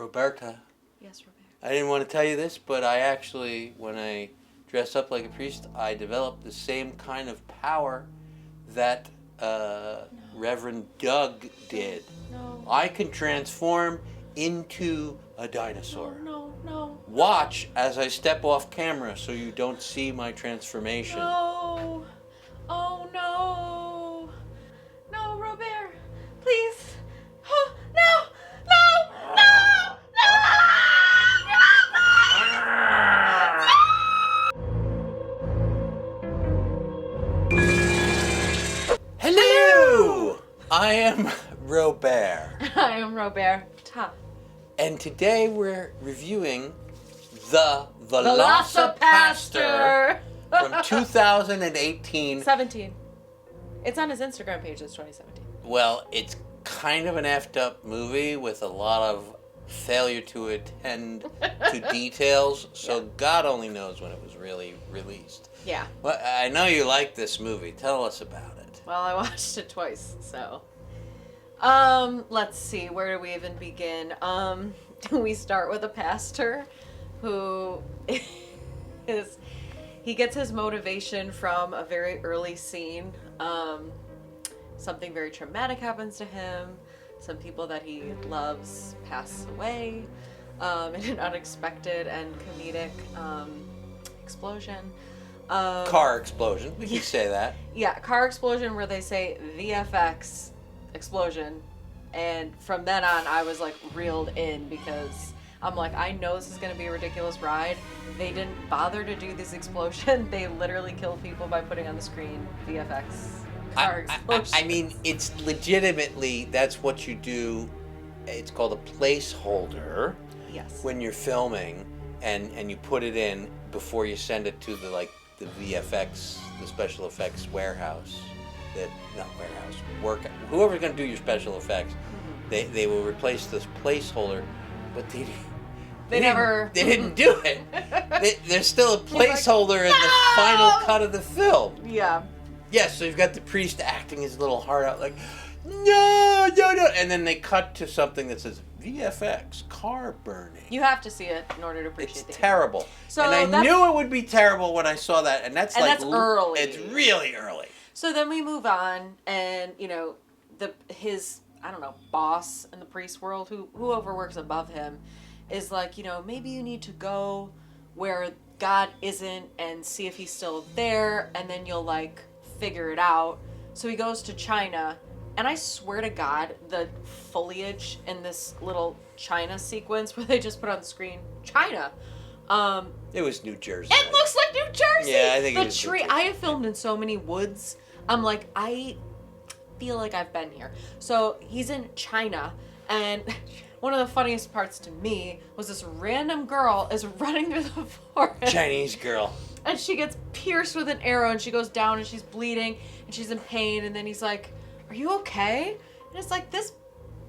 Roberta. Yes, Robert. I didn't want to tell you this, but I actually, when I dress up like a priest, I developed the same kind of power that Reverend Doug did. No. I can transform into a dinosaur. No. Watch as I step off camera so you don't see my transformation. No. Oh, no. No, Robert. Please. Oh, no. Hello! I am Robert. I am Roberta. And today we're reviewing the Vlocipastor from 2018. 17. It's on his Instagram page. It's 2017. Well, it's kind of an effed up movie with a lot of failure to attend to details, so God only knows when it was really released. Yeah. Well, I know you like this movie. Tell us about it. Well, I watched it twice, so. Let's see. Where do we even begin? We start with a pastor who he gets his motivation from a very early scene. Something very traumatic happens to him. Some people that he loves pass away in an unexpected and comedic explosion. Car explosion. We can say that. Yeah, car explosion where they say VFX explosion. And from then on, I was like reeled in because I'm like, I know this is going to be a ridiculous ride. They didn't bother to do this explosion. They literally killed people by putting on the screen VFX car explosion. I mean, it's legitimately, that's what you do. It's called a placeholder. Yes. When you're filming and you put it in before you send it to the VFX, the special effects warehouse. Whoever's going to do your special effects, they will replace this placeholder, but they didn't do it. There's still a placeholder in the final cut of the film. Yeah. Yes, so you've got the priest acting his little heart out like, no, and then they cut to something that says VFX, car burning. You have to see it in order to appreciate it. It's terrible. So and I knew it would be terrible when I saw that, and that's early. It's really early. So then we move on, and his boss in the priest world, whoever works above him, is like, maybe you need to go where God isn't and see if he's still there, and then you'll figure it out. So he goes to China, and I swear to God, the foliage in this little China sequence where they just put on the screen China. It was New Jersey. It looks like New Jersey. Yeah, I think the it was tree. I have filmed in so many woods. I'm like, I feel like I've been here. So he's in China, and one of the funniest parts to me was this random girl is running through the forest. Chinese girl. And she gets pierced with an arrow, and she goes down, and she's bleeding, and she's in pain, and then he's like, are you okay? And it's like, this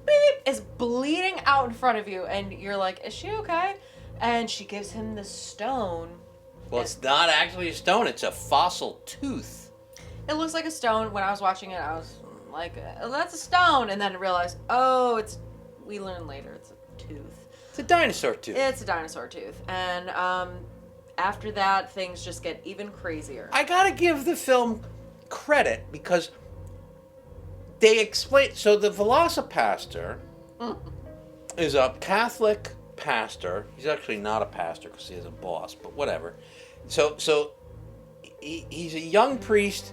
beep is bleeding out in front of you, and you're like, is she okay? And she gives him the stone. Well, it's not actually a stone, it's a fossil tooth. It looks like a stone. When I was watching it, I was like, oh, that's a stone. And then I realized, we learn later, it's a tooth. It's a dinosaur tooth. It's a dinosaur tooth. And after that, things just get even crazier. I gotta give the film credit because they explain. So the Vlocipastor is a Catholic pastor. He's actually not a pastor because he has a boss, but whatever. So he's a young priest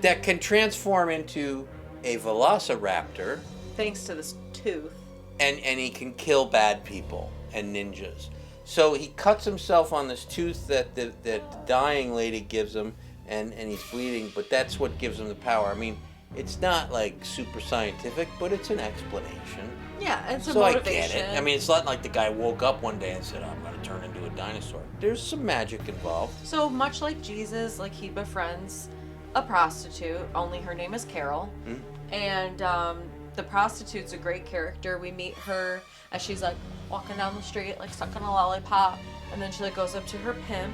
that can transform into a velociraptor. Thanks to this tooth. And he can kill bad people and ninjas. So he cuts himself on this tooth that the dying lady gives him, and he's bleeding, but that's what gives him the power. I mean, it's not super scientific, but it's an explanation. Yeah, it's a So motivation. I get it. I mean, it's not like the guy woke up one day and said, I'm going to turn into a dinosaur. There's some magic involved. So much like Jesus, he befriends a prostitute, only her name is Carol. Mm-hmm. And the prostitute's a great character. We meet her as she's walking down the street, sucking a lollipop, and then she goes up to her pimp,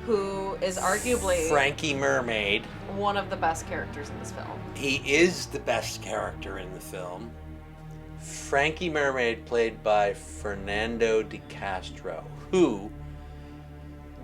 who is arguably Frankie Mermaid, one of the best characters in this film. He is the best character in the film. Frankie Mermaid, played by Fernando de Castro, who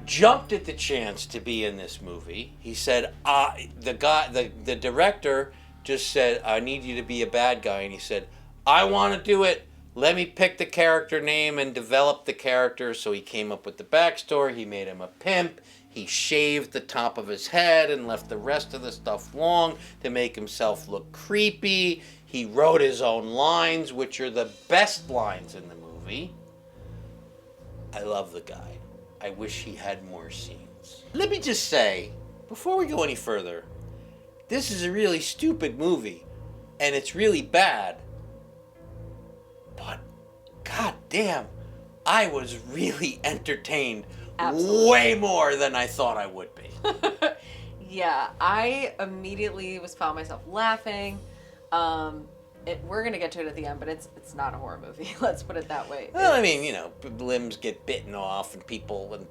jumped at the chance to be in this movie. He said, the director just said, I need you to be a bad guy. And he said, I want to do it. Let me pick the character name and develop the character. So he came up with the backstory. He made him a pimp. He shaved the top of his head and left the rest of the stuff long to make himself look creepy. He wrote his own lines, which are the best lines in the movie. I love the guy. I wish he had more scenes. Let me just say, before we go any further, this is a really stupid movie, and it's really bad. But, goddamn, I was really entertained. Absolutely. Way more than I thought I would be. Yeah, I immediately found myself laughing. We're gonna get to it at the end, but it's not a horror movie. Let's put it that way. Well, I mean, you know, limbs get bitten off and people and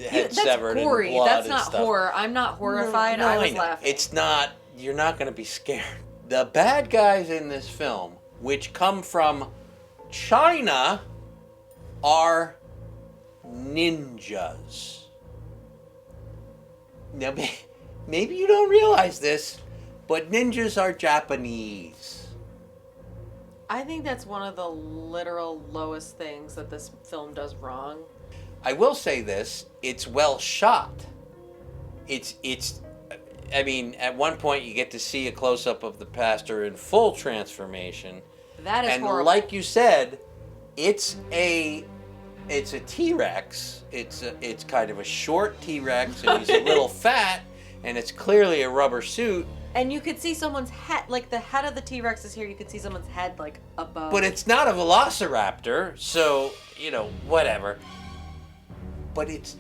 heads severed gory. and blood That's and not stuff. Horror. I'm not horrified. No, I was know. laughing. It's not. You're not gonna be scared. The bad guys in this film, which come from China, are ninjas. Now, maybe you don't realize this, but ninjas are Japanese. I think that's one of the literal lowest things that this film does wrong. I will say this, it's well shot. I mean, at one point you get to see a close-up of the pastor in full transformation. That is horrible. And like you said, it's a T-Rex. It's kind of a short T-Rex, and he's a little fat, and it's clearly a rubber suit. And you could see someone's head, like the head of the T-Rex is here. You could see someone's head, like, above. But it's not a Velociraptor, so, you know, whatever. But it's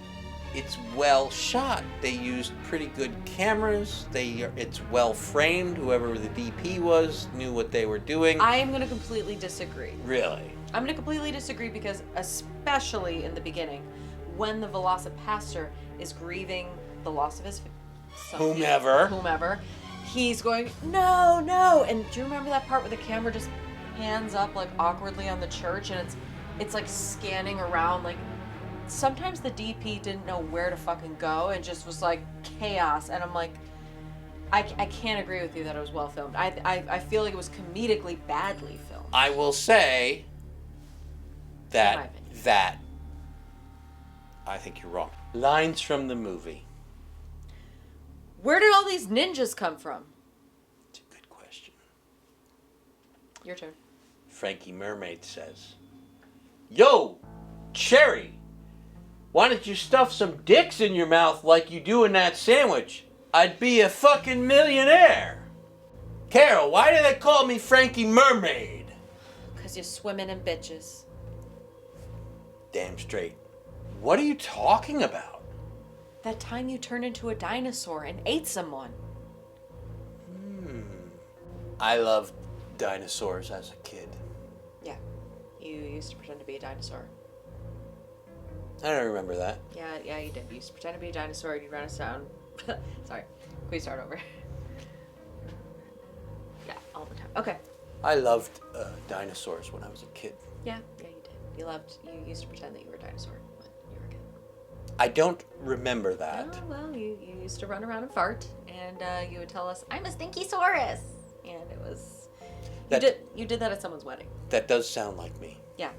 well shot. They used pretty good cameras. It's well framed. Whoever the DP was knew what they were doing. I am going to completely disagree. Really? I'm going to completely disagree because, especially in the beginning, when the VelociPastor is grieving the loss of his whomever, he's going, no. And do you remember that part where the camera just pans up like awkwardly on the church and it's like scanning around? Like, sometimes the DP didn't know where to fucking go and just was like chaos. And I'm like, I can't agree with you that it was well filmed. I feel like it was comedically badly filmed. I will say that I think you're wrong. Lines from the movie. Where did all these ninjas come from? It's a good question. Your turn. Frankie Mermaid says, Yo, Cherry, why don't you stuff some dicks in your mouth like you do in that sandwich? I'd be a fucking millionaire. Carol, why do they call me Frankie Mermaid? Because you're swimming in bitches. Damn straight. What are you talking about? That time you turned into a dinosaur and ate someone. I loved dinosaurs as a kid. Yeah. You used to pretend to be a dinosaur. I don't remember that. Yeah, you did. You used to pretend to be a dinosaur and you ran us down. Sorry. Can we start over? Yeah, all the time. Okay. I loved dinosaurs when I was a kid. Yeah, you did. You used to pretend that you were a dinosaur when you were a kid. I don't remember that. Oh, well, you used to run around and fart, and you would tell us, I'm a stinky-saurus. And it was... You did that at someone's wedding. That does sound like me. Yeah.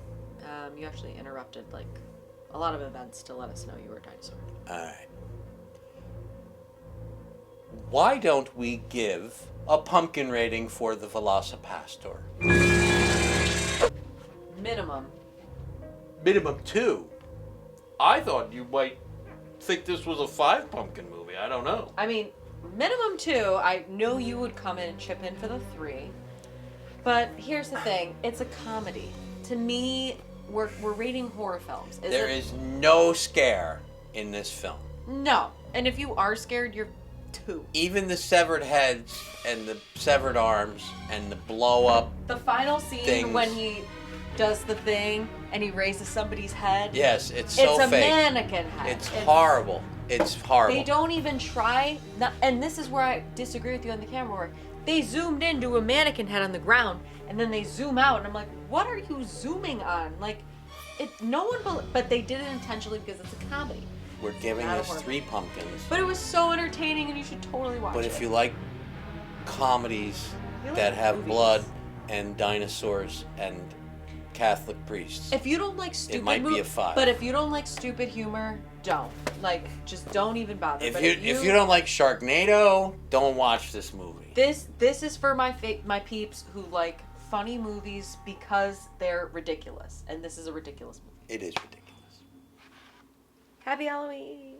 You actually interrupted, like, a lot of events to let us know you were a dinosaur. All right. Why don't we give a pumpkin rating for the VelociPastor? Minimum 2. I thought you might think this was a 5 pumpkin movie. I don't know. I mean, minimum 2. I know you would come in and chip in for the 3. But here's the thing. It's a comedy. To me, we're rating horror films. There is no scare in this film. No. And if you are scared, you're 2. Even the severed heads and the severed arms and the blow up. The final scene things. When he does the thing and he raises somebody's head. Yes, it's so fake. It's a mannequin head. It's horrible. It's horrible. They don't even try. And this is where I disagree with you on the camera. Where they zoomed into a mannequin head on the ground and then they zoom out, and I'm like, what are you zooming on? Like, no one, but they did it intentionally because it's a comedy. We're giving Not a this horror 3 pumpkins. But it was so entertaining, and you should totally watch it. But if you like comedies You like that have movies. blood and dinosaurs and Catholic priests, If you don't like stupid, it might be a 5. But if you don't like stupid humor, don't. Like, just don't even bother. If But you don't like Sharknado, don't watch this movie. this is for my peeps who like funny movies because they're ridiculous, and this is a ridiculous movie. It is ridiculous. Happy Halloween.